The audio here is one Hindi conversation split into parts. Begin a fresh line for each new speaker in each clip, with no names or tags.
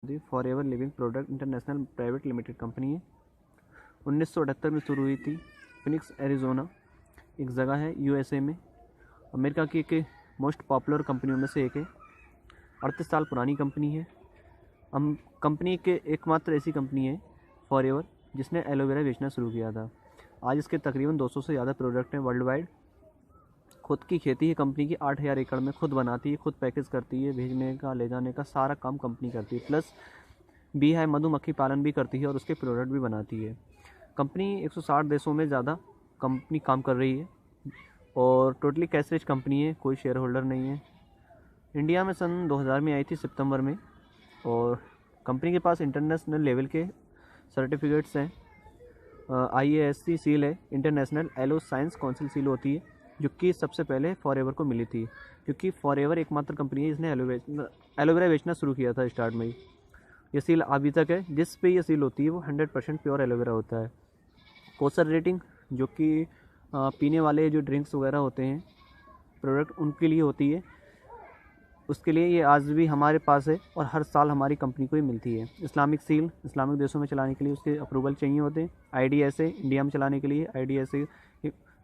Forever living product international private limited company है। 1978 में शुरू हुई थी। फिनिक्स एरिजोना एक जगह है यूएसए में। अमेरिका की एक मोस्ट पॉपुलर कंपनियों में से एक है। 38 साल पुरानी कंपनी है। हम कंपनी के एकमात्र ऐसी कंपनी है फॉरएवर जिसने एलोवेरा बेचना शुरू किया था। आज इसके तकरीबन 200 से ज़्यादा प्रोडक्ट हैं वर्ल्ड वाइड। खुद की खेती है कंपनी की, 8000 एकड़ में खुद बनाती है, खुद पैकेज करती है, भेजने का ले जाने का सारा काम कंपनी करती है। प्लस बी है मधुमक्खी पालन भी करती है और उसके प्रोडक्ट भी बनाती है। कंपनी 160 देशों में ज़्यादा कंपनी काम कर रही है और टोटली कैश रिच कंपनी है, कोई शेयर होल्डर नहीं है। इंडिया में सन 2000 में आई थी सितंबर में और कंपनी के पास इंटरनेशनल लेवल के सर्टिफिकेट्स हैं। IASC सील है, international aloe science council seal होती है, जो कि सबसे पहले फॉरएवर को मिली थी, क्योंकि फॉरएवर एकमात्र कंपनी है जिसने एलोवेरा बेचना शुरू किया था स्टार्ट में ही। ये सील अभी तक है। जिस पे ये सील होती है वो 100% प्योर एलोवेरा होता है। कोसर रेटिंग जो कि पीने वाले जो ड्रिंक्स वगैरह होते हैं प्रोडक्ट उनके लिए होती है, उसके लिए ये आज भी हमारे पास है और हर साल हमारी कंपनी को ही मिलती है। इस्लामिक सील इस्लामिक देशों में चलाने के लिए उसके अप्रूवल चाहिए होते हैं। IDSA इंडिया में चलाने के लिए IDSA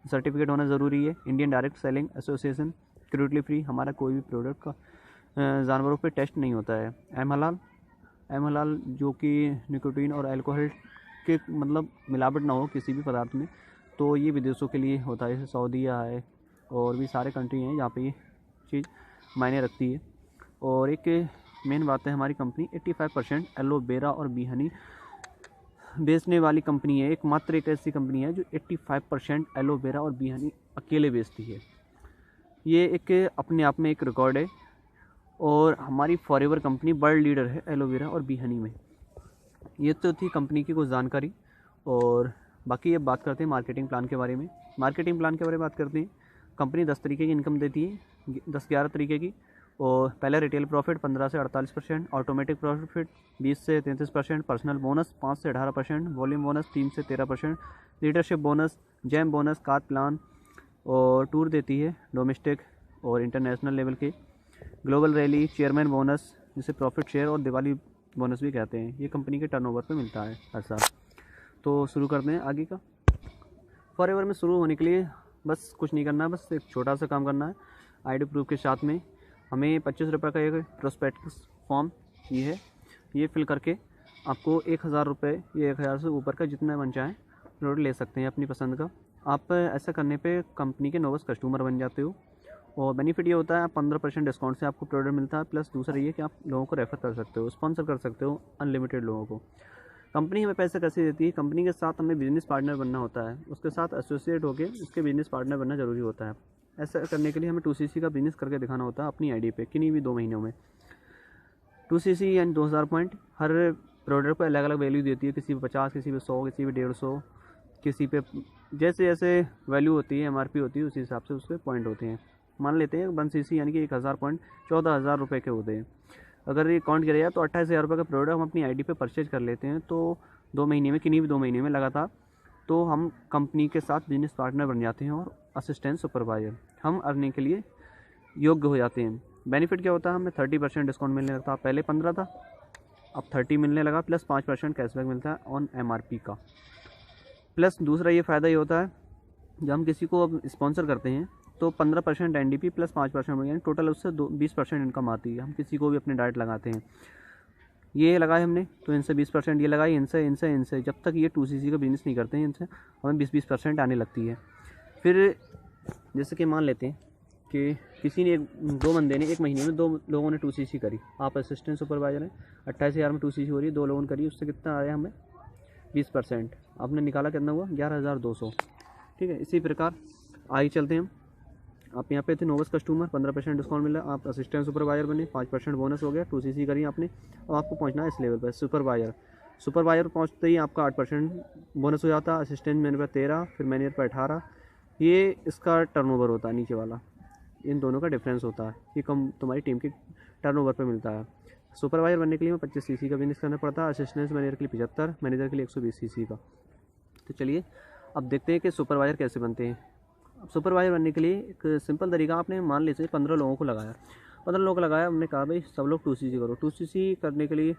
सर्टिफिकेट होना ज़रूरी है। Indian direct selling association crudely free, हमारा कोई भी प्रोडक्ट का जानवरों पे टेस्ट नहीं होता है। एम हलाल जो कि निकोटीन और अल्कोहल के मतलब मिलावट ना हो किसी भी पदार्थ में, तो ये विदेशों के लिए होता है, जैसे सऊदीया है और भी सारे कंट्री हैं जहाँ पे ये चीज़ मायने रखती है। और एक मेन बात है, हमारी कंपनी 85% एलोवेरा और बी हनी बेचने वाली कंपनी है। एकमात्र एक ऐसी कंपनी है जो 85% एलोवेरा और बी हनी अकेले बेचती है। ये एक अपने आप में एक रिकॉर्ड है और हमारी फॉरएवर कंपनी वर्ल्ड लीडर है एलोवेरा और बी हनी में। ये तो थी कंपनी की कुछ जानकारी। और बाकी अब बात करते हैं मार्केटिंग प्लान के बारे में। बात करते हैं। कंपनी 10 तरीके की इनकम देती है, 10-11 तरीके की। और पहले रिटेल प्रॉफिट 15 से 48%, ऑटोमेटिक प्रॉफिट 20 से 33%, पर्सनल बोनस 5 से 18%, वॉल्यूम बोनस 3 से 13%, leadership bonus, jam bonus, car plan और टूर देती है डोमेस्टिक और इंटरनेशनल लेवल के, ग्लोबल रैली, चेयरमैन बोनस जिसे प्रॉफिट शेयर और दिवाली बोनस भी कहते हैं। ये कंपनी के टर्नओवर पे मिलता है हर साल। तो शुरू करते हैं आगे का। फॉरएवर में शुरू होने के लिए बस कुछ नहीं करना है, बस एक छोटा सा काम करना है। ID प्रूफ के साथ में हमें 25 रुपये का एक प्रोस्पेक्टस फॉर्म ये फिल करके आपको 1000 रुपये या 1000 से ऊपर का जितना मन चाहे प्रोडक्ट ले सकते हैं अपनी पसंद का। आप ऐसा करने पे कंपनी के नोवस कस्टमर बन जाते हो और बेनिफिट ये होता है 15% डिस्काउंट से आपको प्रोडक्ट मिलता है। प्लस दूसरा ये कि आप लोगों को रेफ़र कर सकते हो, स्पॉन्सर कर सकते हो अनलिमिटेड लोगों को। कंपनी हमें पैसे कैसे देती है? कंपनी के साथ हमें बिजनेस पार्टनर बनना होता है, उसके साथ एसोसिएट होकर उसके बिजनेस पार्टनर बनना ज़रूरी होता है। ऐसा करने के लिए हमें 2cc का बिजनेस करके दिखाना होता है अपनी ID पे किन्हीं भी 2 महीनों में। 2cc यानी 2000 पॉइंट हर प्रोडक्ट पर अलग अलग वैल्यू देती है, किसी पे 50, किसी पे 100, किसी पे 150, किसी पे जैसे जैसे वैल्यू होती है MRP होती है उसी हिसाब से उसके पॉइंट होते हैं। मान लेते हैं 1cc यानी कि 1000 पॉइंट 14,000 रुपये के होते हैं। अगर ये काउंट किया जाए तो 28,000 रुपये का प्रोडक्ट हम अपनी ID पे परचेज कर लेते हैं, तो 2 महीने में किन्हीं भी 2 महीने में लगातार, तो हम कंपनी के साथ बिजनेस पार्टनर बन जाते हैं और असिस्टेंट सुपरवाइजर हम अर्निंग के लिए योग्य हो जाते हैं। बेनिफिट क्या होता है? हमें 30% डिस्काउंट मिलने लगता है। पहले 15 था, अब 30 मिलने लगा, प्लस 5% कैशबैक मिलता है ऑन MRP का। प्लस दूसरा ये फ़ायदा ये होता है जब हम किसी को अब स्पॉन्सर करते हैं तो 15% NDP प्लस 5% यानी टोटल उससे 20% इनकम आती है। हम किसी को भी अपने डाइट लगाते हैं, ये लगाए हमने तो इनसे 20%, ये लगाई इनसे जब तक ये 2cc का बिजनेस नहीं करते हैं इनसे हमें 20% आने लगती है। फिर जैसे कि मान लेते हैं कि किसी ने 2 बंदे ने 1 महीने में 2 लोगों ने 2cc करी, आप असिस्टेंट सुपरवाइजर हैं, 28,000 में 2cc हो रही है, 2 लोगों ने करी, उससे कितना आया हमें 20%। आपने निकाला कितना हुआ? 11,200। ठीक है, इसी प्रकार आगे चलते हैं हम। आप यहाँ पे थे नोवस कस्टमर, 15% डिस्काउंट मिला, आप असिस्टेंट सुपरवाइजर बने, 5% बोनस हो गया, 2cc करी आपने। अब आपको पहुँचना है इस लेवल पर सुपरवाइजर पहुँचते ही आपका 8% बोनस हो जाता है, असिस्टेंट मैनेजर पर 13, फिर मैनेजर पर 18। ये इसका टर्नओवर होता है नीचे वाला, इन दोनों का डिफरेंस होता है कि कम तुम्हारी टीम के टर्नओवर पे मिलता है। सुपरवाइजर बनने के लिए 25cc का बिजनेस करना पड़ता है, असिस्टेंट मैनेजर के लिए 75, मैनेजर के लिए 120cc का। तो चलिए अब देखते हैं कि सुपरवाइजर कैसे बनते हैं। अब सुपरवाइजर बनने के लिए एक सिंपल तरीका, आपने मान लीजिए 15 लोगों को लगाया, हमने कहा भाई सब लोग 2cc करो। 2cc करने के लिए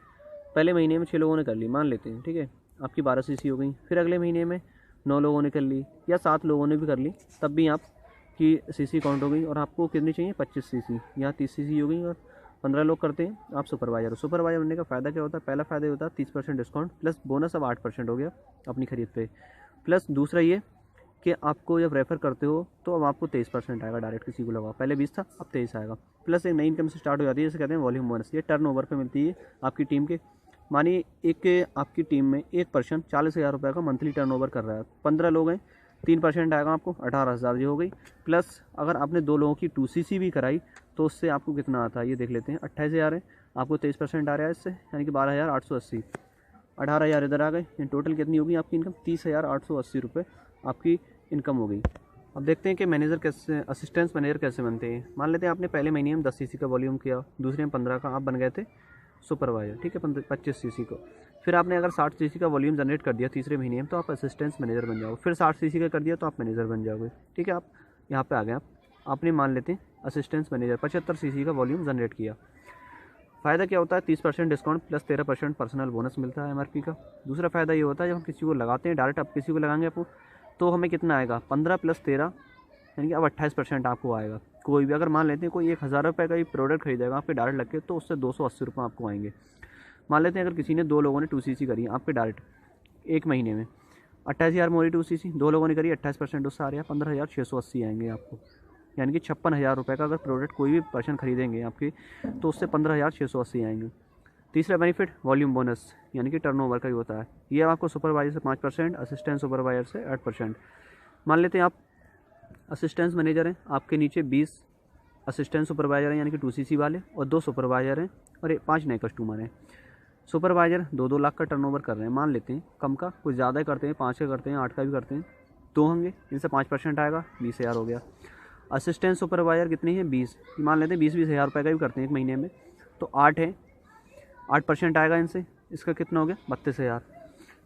पहले महीने में 6 लोगों ने कर ली मान लेते हैं, ठीक है, आपकी 12 सीसी हो गई। फिर अगले महीने में 9 लोगों ने कर ली या 7 लोगों ने भी कर ली, तब भी आपकी सीसी काउंट हो गई। और आपको कितनी चाहिए? 25 सीसी, यहाँ 30 सीसी हो गई। और 15 लोग करते हैं, आप सुपरवाइजर हो। सुपरवाइजर बनने का फ़ायदा क्या होता है? पहला फ़ायदा ये होता है 30% डिस्काउंट प्लस बोनस, अब 8% हो गया अपनी खरीद पे। प्लस दूसरा ये कि आपको जब रेफ़र करते हो तो अब आपको 23% आएगा डायरेक्ट किसी को लगाओ। पहले 20 था, अब 23 आएगा। प्लस एक नई इनकम से स्टार्ट हो जाती है, जैसे कहते हैं वॉल्यूम बोनस। ये टर्नओवर पे मिलती है आपकी टीम के। मानिए एक आपकी टीम में एक पर्सन 40,000 रुपये का मंथली टर्नओवर कर रहा है, 15 लोग हैं, 3% आएगा आपको, 18,000 ये हो गई। प्लस अगर आपने 2 लोगों की 2cc भी कराई तो उससे आपको कितना आता है ये देख लेते हैं। 28,000 है, आपको 23% आ रहा है इससे, यानी कि 12,880। 18,000 इधर आ गए, टोटल कितनी होगी आपकी इनकम? 30,880 रुपये आपकी इनकम हो गई। अब देखते हैं कि मैनेजर कैसे, असिस्टेंट मैनेजर कैसे बनते हैं। मान लेते हैं आपने पहले महीने में 10 सीसी का वॉल्यूम किया, दूसरे में 15 का, आप बन गए थे सुपरवाइजर, ठीक है, 25 सीसी को। फिर आपने अगर 60 सीसी का वॉल्यूम जनरेट कर दिया तीसरे महीने में, तो आप असिस्टेंट मैनेजर बन जाओगे। फिर 60 सीसी का कर दिया तो आप मैनेजर बन जाओगे, ठीक है। आप यहाँ पे आ गए, आपने मान लेते हैं असिस्टेंट मैनेजर 75 सीसी का वॉल्यूम जनरेट किया। फ़ायदा क्या होता है? 30% डिस्काउंट प्लस 13% पर्सनल बोनस मिलता है MRP का। दूसरा फ़ायदा ये होता है जब हम किसी को लगाते हैं डायरेक्ट, आप किसी को लगाएंगे आपको, तो हमें कितना आएगा? 15 + 13 यानी कि अब 28% आपको आएगा। कोई भी अगर मान लेते हैं कोई 1,000 रुपये का ही प्रोडक्ट खरीदेगा आपके डायरेक्ट लग के, तो उससे 280 रुपये आपको आएंगे। मान लेते हैं अगर किसी ने 2 लोगों ने 2cc करी आपके डायरेक्ट एक महीने में, 28,000 मोरी 2cc, 2 लोगों ने करी, 28% उससे आ रहा है 15,680 आएंगे आपको, यानी कि 56,000 रुपये का अगर प्रोडक्ट कोई भी पर्सन खरीदेंगे आपके, तो उससे 15,680 आएंगे। तीसरा बेनिफिट वॉल्यूम बोनस, यानी कि टर्नओवर का ही होता है। ये आपको सुपरवाइजर से 5%, असिस्टेंट सुपरवाइजर से 8%। मान लेते हैं आप असिस्टेंट मैनेजर हैं, आपके नीचे 20 असिस्टेंट सुपरवाइजर हैं यानी कि 2cc वाले, और 2 सुपरवाइजर हैं और 5 नए कस्टमर हैं। सुपरवाइजर 2-2 लाख का टर्नओवर कर रहे हैं, मान लेते हैं कम का, कुछ ज़्यादा करते हैं, 5 का करते हैं, 8 का भी करते हैं, 2 होंगे, इनसे 5% आएगा, 20,000 हो गया। असिस्टेंट सुपरवाइजर कितनी है? 20, मान लेते हैं 20-20 हज़ार रुपये का भी करते हैं एक महीने में, तो 8 है, 8% आएगा इनसे, इसका कितना हो गया? 32,000।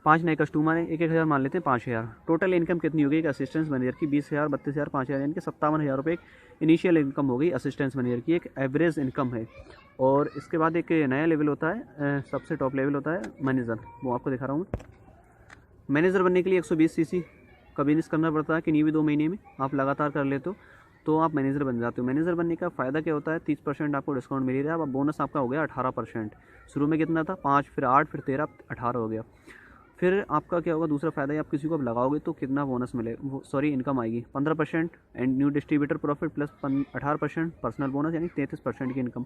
5 नए कस्टमर हैं, 1-1 हज़ार मान लेते हैं, 5,000। टोटल इनकम कितनी हो गई एक असिस्टेंट मैनेजर की? 20,000, 32,000, 5,000, यानी कि 57,000 रुपये एक इनिशियल इनकम हो गई असिस्टेंट मैनेजर की, एक एवरेज इनकम है। और इसके बाद एक नया लेवल होता है, सबसे टॉप लेवल होता है मैनेजर, वो आपको दिखा रहा हूँ मैं। मैनेजर बनने के लिए 120 सीसी का बिजनेस करना पड़ता है, कि नहीं भी 2 महीने में आप लगातार कर लेते हो तो आप मैनेजर बन जाते हो। मैनेजर बनने का फ़ायदा क्या होता है? 30% आपको डिस्काउंट मिल रहा है। अब बोनस आपका हो गया 18%। शुरू में कितना था? 5, फिर 8, फिर 13, 18 हो गया। फिर आपका क्या होगा? दूसरा फ़ायदा है, आप किसी को अब लगाओगे तो कितना बोनस मिले, इनकम आएगी 15% and new distributor profit plus 18% personal bonus, यानी 33% की इनकम।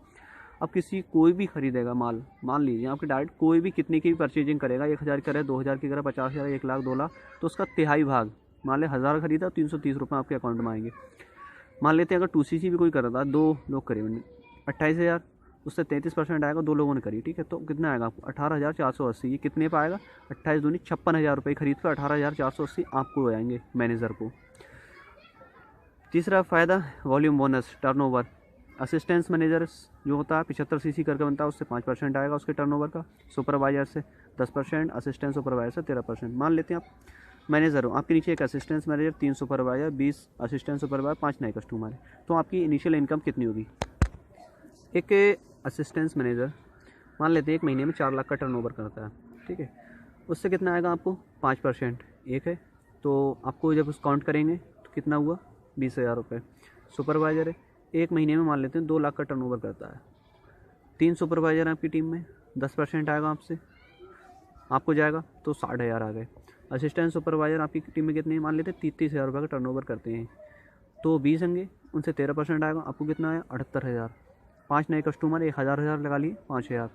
अब किसी कोई भी खरीदेगा माल, मान लीजिए आपके डायरेक्ट कोई भी कितने की भी परचेजिंग करेगा, 1,000 करे, 2,000 की करे, 50,000, 1 लाख, 2 लाख, तो उसका तिहाई भाग, मान ले 1,000 खरीदा, 330 रुपये आपके अकाउंट में आएंगे। मान लेते हैं अगर 2cc भी कोई कर रहा था, 2 लोग करे, 28,000, उससे 33% आएगा, 2 लोगों ने करी, ठीक है, तो कितना आएगा आपको? 18,480। ये कितने पर आएगा? 28 दूनी 56,000 रुपये खरीद पर 18,480 आपको हो जाएंगे मैनेजर को। तीसरा फ़ायदा volume bonus, turnover. Assistant manager जो होता है 75 सीसी करके बनता है, उससे 5% आएगा उसके टर्नओवर का। सुपरवाइजर से 10%, असिस्टेंट सुपरवाइजर से 13%। मान लेते हैं आप मैनेजर हो, आपके नीचे एक assistant manager, 3 supervisor, 20 assistant supervisor, 5 नए कस्टमर है, तो आपकी इनिशियल इनकम कितनी होगी? एक असिस्टेंट मैनेजर मान लेते हैं एक महीने में 4 लाख का टर्नओवर करता है, ठीक है, उससे कितना आएगा आपको? 5%, एक है, तो आपको जब उस काउंट करेंगे तो कितना हुआ? 20,000 रुपये। सुपरवाइजर है, एक महीने में मान लेते हैं 2 लाख का टर्नओवर करता है, 3 सुपरवाइजर हैं आपकी टीम में, 10% आएगा आपसे, आपको जाएगा तो 60,000 आ गए। असिस्टेंट सुपरवाइजर आपकी टीम में कितने, मान लेते हैं 30,000 रुपये का टर्नओवर करते हैं, तो 20 होंगे, उनसे 13% आएगा, आपको कितना आया? 78,000। 5 नए कस्टमर, 1,000 लगा लिए, 5,000।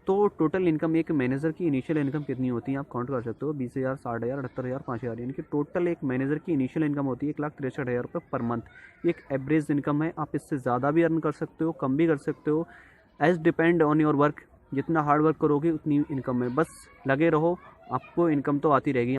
तो टोटल इनकम एक मैनेजर की इनिशियल इनकम कितनी होती है आप काउंट कर सकते हो? 20,000, 60,000, 78,000, 5,000, यानी कि टोटल एक मैनेजर की इनिशियल इनकम होती है 1,63,000 रुपये पर मंथ। एक एवरेज इनकम है, आप इससे ज़्यादा भी अर्न कर सकते हो, कम भी कर सकते हो, as depend on your work. जितना हार्ड वर्क करोगे उतनी इनकम है, बस लगे रहो, आपको इनकम तो आती रहेगी।